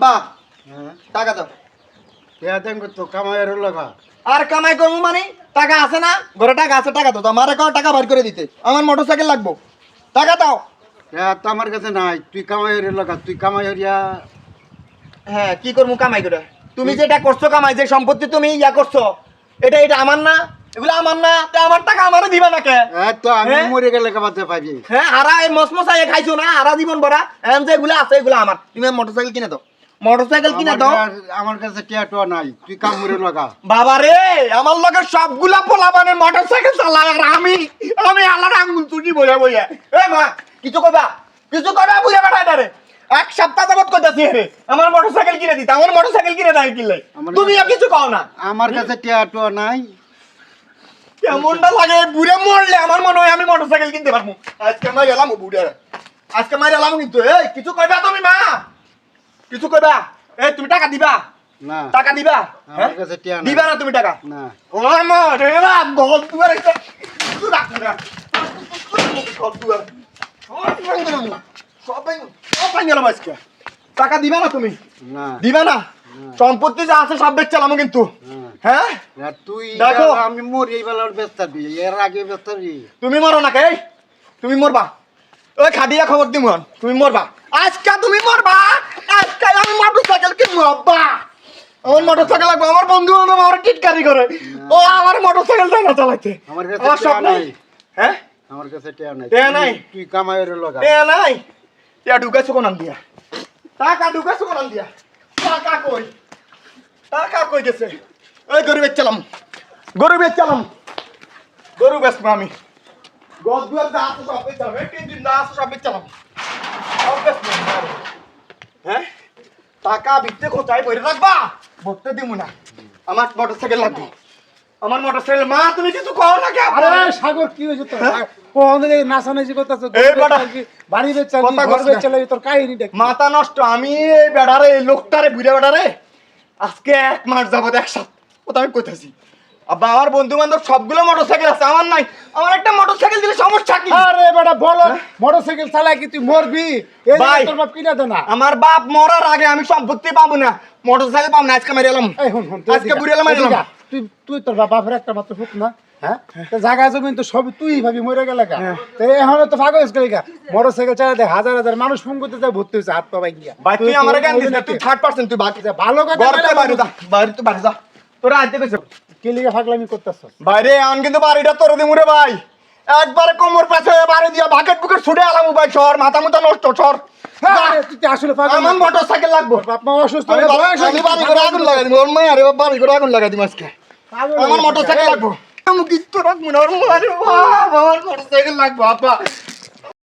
বা টাকা দাও। তো কামাইয়ের লাগা আর কামাই করবো মানে টাকা আছে না ঘরে? টাকা আছে, টাকা দাও। আমার এখন টাকা বার করে দিতে, আমার মোটরসাইকেল লাগবো, টাকা দাও। তো আমার কাছে নাই, তুই কামাইয়ের লাগা, তুই কামাইয়ের হ্যাঁ কি করবো কামাই করে? তুমি যেটা করছো কামাই, যে সম্পত্তি তুমি ইয়া করছো, এটা এটা আমার না, এগুলো আমার না, তো আমার টাকা আমারে দিবা না কে? তো আমি মরে গেলে কামাতে পাবি। হ্যাঁ হারা এই মসমসাই খাইছো না, হারা জীবন ভরা এখন যে এগুলো আছে এগুলো আমার। তুমি মোটরসাইকেল কিনে দাও, মোটরসাইকেল কিনে দাও। আমার কাছে টিয়াটো নাই, তুই কামড়ে লাগা। বাবা রে, আমার লগে সবগুলা পোলাপানের মোটরসাইকেল চালায় আর আমি আল্লাহর আঙ্গুল তুটি বইয়া বইয়া। এ মা কিছু কইবা, কিছু কইবা বুঝে বেটা এটা রে। এক সপ্তাহ যাবত কইতাছি রে আমার মোটরসাইকেল কিনে দিতে, আমার মোটরসাইকেল কিনে দাও কিনলে তুমিও কিছু কও না। আমার কাছে টিয়াটো নাই। কেমনটা লাগে বুড়ে মরলে আমার মনে হয় আমি মোটরসাইকেল কিনতে পারবো। আজকে মাই এলাম বুড়ে, আজকে মাই এলাম কিন্তু। এই কিছু কইবা তুমি মা, কিছু কইবা? এই তুমি টাকা দিবা না, টাকা দিবা? আমার কাছে টিয়া নাই। দিবা না তুমি টাকা? না। ও মা রে বা বল দুয়ার একটা কিছু রাখ না। সব দুয়ার সব গেলাম আজকে। টাকা দিবা না তুমি? না। দিবা না? সম্পত্তি যা আছে সব বেচলাম কিন্তু। হ্যাঁ তুই দেখো আমি মরি এই বেলার ব্যস্ত দিই, এর আগে ব্যস্ত দিই। তুমি মরো না কে? তুমি মরবা। ওই খাদিয়া খবর দিম, তুমি মরবা আজকে, তুমি মরবা আজকে। আমি মোটরসাইকেল কিনবো আব্বা, আমার মোটরসাইকেল লাগবে। আমার বন্ধু আমার টিটকারি করে, ও আমার মোটরসাইকেল দেয় না চালাইতে। আমার কাছে আমার টিয়া সব নাই। হ্যাঁ আমার কাছে টিয়া নাই। টিয়া নাই? তুই কামাইয়ের লাগা। এ নাই টিয়া ঢুকাইছো কোন দিয়া? টাকা ঢুকাইছো কোন দিয়া? টাকা কই, টাকা কই গেছে? ওই গরু বেচলাম, গরু বেচলাম, গরু বেচবো আমি। গদ দুয়ার যা আছে সব বেচলাম, তিন দিন যা আছে সব বেচলাম, সব বেচবো। হ্যাঁ টাকা বিকতে কোথায় বইরে রাখবা? বলতে দিব না, আমার মোটরসাইকেল লাগবে, আমার মোটরসাইকেল। মা তুমি কিছু কও না কে? আরে সাগর কি হইছে তোর? কোন দিকে নাচানাচি করতেছ? এই বেটা বাড়ি বেচালি, কথা ঘর কস না। বেচালি, তোর কাহিনী দেখ। মাথা নষ্ট। আমি এই বেড়ারে, এই লোকটারে, বুড়া বেড়ারে আজকে 1 মাস যাবত একসাথে কথা আমি কইতাছি। আব্বা আমার বন্ধু বান্ধব সবগুলো মোটরসাইকেল আছে, আমার নাই। আমার একটা মোটরসাইকেল দিলে সমস্যা কি? আরে বেটা বলো, মোটরসাইকেল চালাই কি তুই মরবি? এই ভাই, তোর বাপ কিনা দে না। আমার বাপ মরার আগে আমি সম্পত্তি পাবো না, মোটরসাইকেল পাবো না। আজকে মেরে এলাম, এই হুন হুন, তুই আজকে এদিকে, বুড়ি এলাম এদিকে এলাম। আ। তুই তোর বাপের একটা মাত্র ফুক না, হ্যাঁ? তো জায়গা জমি তো সব তুই ভাবি মরে গেলে গা। তো এখন তো পাগল হয়ে গেলি গা। মোটরসাইকেল চালাই দেখ হাজার হাজার মানুষ ফোন করতে যায়, ভর্তি হয়েছে হাত পা ভাই গিয়া। ভাই তুই আমারে জ্ঞান দিস না, তুই 3rd পারসন, তুই বাকি যা। ভালো কথা ঘর থেকে বাইরে যা, বাইরে তুই বাইরে যা, তোরা আইতে কইছ। কি লিগে ফাগলামি করতেছ? বাইরে আন কিন্তু বাড়িটা তোর দিমুরে ভাই, একবারে কোমর পেছে বাড়ি দিয়া বাকেট বুকেট ছুটে আলাম ভাই। সর মাথা মুথা নষ্ট, সর। আরে তুই আসলে পাগল। আমার মোটরসাইকেল লাগবো। বাপ মা অসুস্থ আমি হয়ে বাড়ি বয়স হয়েছে। করে আগুন লাগাই দিব, ওর মায়ের বাড়ি করে আগুন লাগাই দিব আজকে। আমার মোটরসাইকেল লাগবো, আমি কিচ্ছু রাখবো না। আমার মোটরসাইকেল লাগবো আপা।